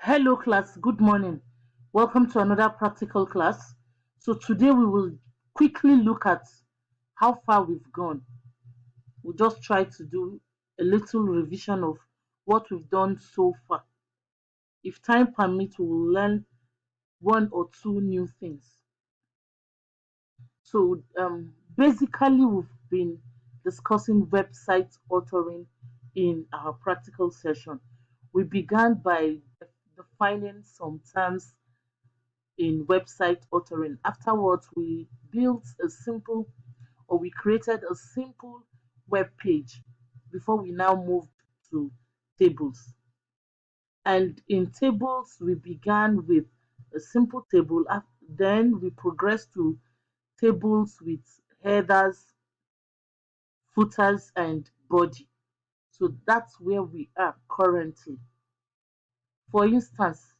Hello class, good morning. Welcome to another practical class. So today we will quickly look at how far we've gone. We'll just try to do a little revision of what we've done so far. If time permits, we will learn one or two new things. So basically we've been discussing website authoring in our practical session. We began by defining some terms in website authoring. Afterwards, we built a simple or we created a simple web page before we now moved to tables. And in tables, we began with a simple table. Then we progressed to tables with headers, footers, and body. So that's where we are currently. For instance,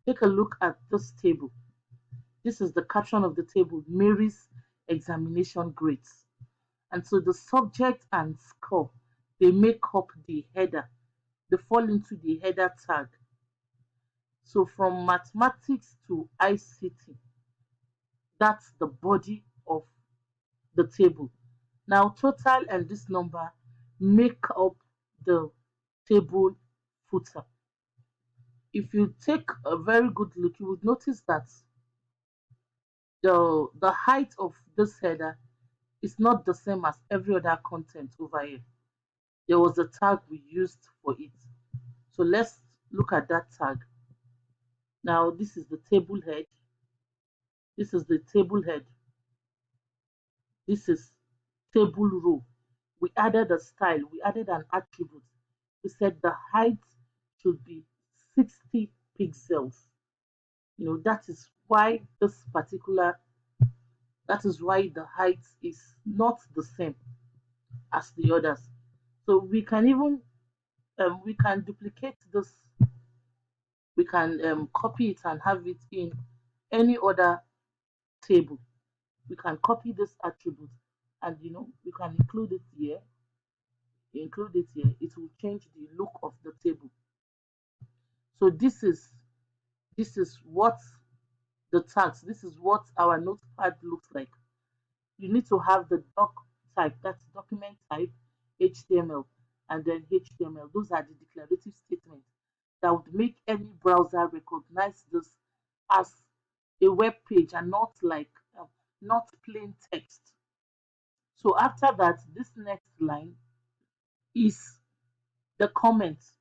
take a look at this table. This is the caption of the table, Mary's examination grades. And so the subject and score, they make up the header. They fall into the header tag. So from mathematics to ICT, that's the body of the table. Now total and this number make up the table footer. If you take a very good look, you would notice that the height of this header is not the same as every other content over here. There was a tag we used for it. So let's look at that tag. Now this is the table head. This is the table head. This is table row. We added a style. We added an attribute. We said the height should be 60 pixels. That is why the height is not the same as the others. So we can duplicate this. We can copy it and have it in any other table. We can copy this attribute and we can include it here. It will change the look of the table. So this is what the tags. This is what our notepad looks like. You need to have the doc type, that's document type, HTML, and then HTML. Those are the declarative statements that would make any browser recognize this as a web page and not plain text. So after that, this next line is the comment.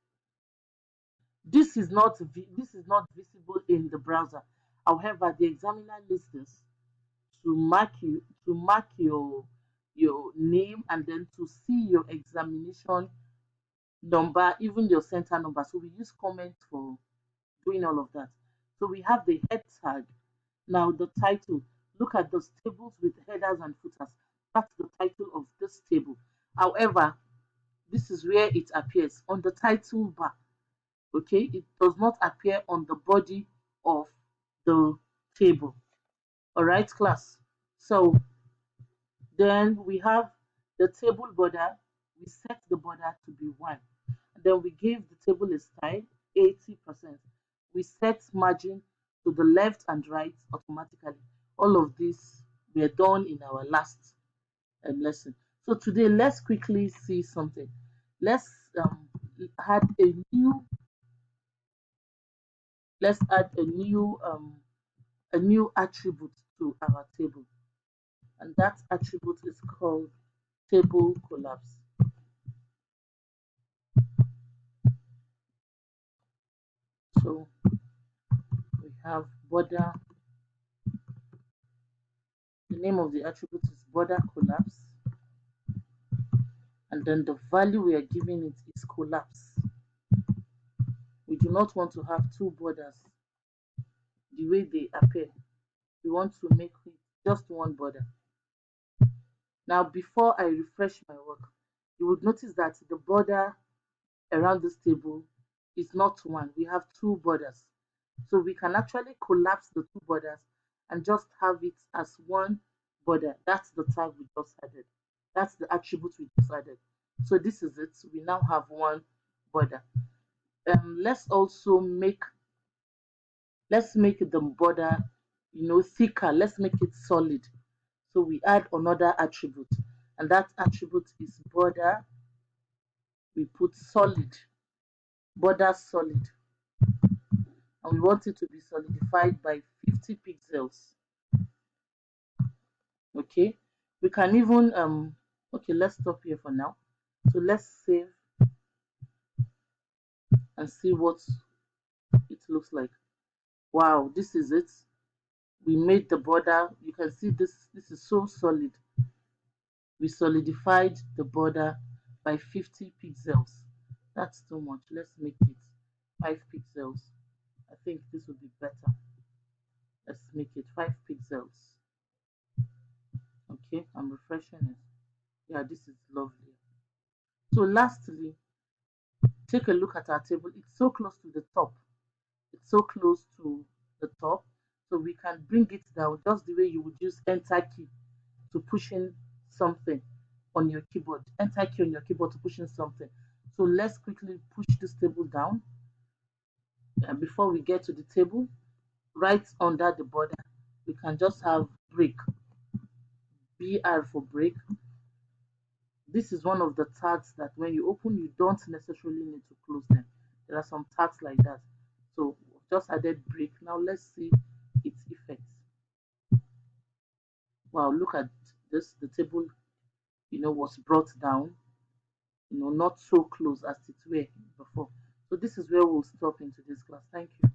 This is not visible in the browser. However, the examiner needs this to mark your name and then to see your examination number, even your center number. So we use comment for doing all of that. So we have the head tag. Now the title. Look at those tables with headers and footers. That's the title of this table. However, this is where it appears on the title bar. Okay, it does not appear on the body of the table. All right, class. So then we have the table border. We set the border to be 1. And then we give the table a style, 80%. We set margin to the left and right automatically. All of this were done in our last lesson. So today, let's quickly see something. Let's add a new. Let's add a new attribute to our table, and that attribute is called table collapse. So we have border. The name of the attribute is border collapse, and then the value we are giving it is collapse. We do not want to have two borders the way they appear. We want to make it just one border. Now, before I refresh my work, you would notice that the border around this table is not one. We have two borders. So we can actually collapse the two borders and just have it as one border. That's the tag we just added. That's the attribute we just added. So this is it. We now have one border. Let's also make Let's make the border, thicker. Let's make it solid. So we add another attribute, and that attribute is border. We put solid, border solid, and we want it to be solidified by 50 pixels. Okay, we can even okay, let's stop here for now. So let's save and see what it looks like. Wow, this is it. We made the border. You can see this is so solid. We solidified the border by 50 pixels. That's too much. Let's make it 5 pixels. I think this would be better. Let's make it 5 pixels. Okay, I'm refreshing it. Yeah, this is lovely. So lastly, take a look at our table. It's so close to the top. It's so close to the top. So we can bring it down just the way you would use enter key to push in something on your keyboard. Enter key on your keyboard to push in something. So let's quickly push this table down. And before we get to the table, right under the border, we can just have break. BR for break. This is one of the tags that when you open, you don't necessarily need to close them. There are some tags like that. So just added break. Now let's see its effects. Wow, look at this. The table, was brought down, not so close as it were before. So this is where we'll stop in today's class. Thank you.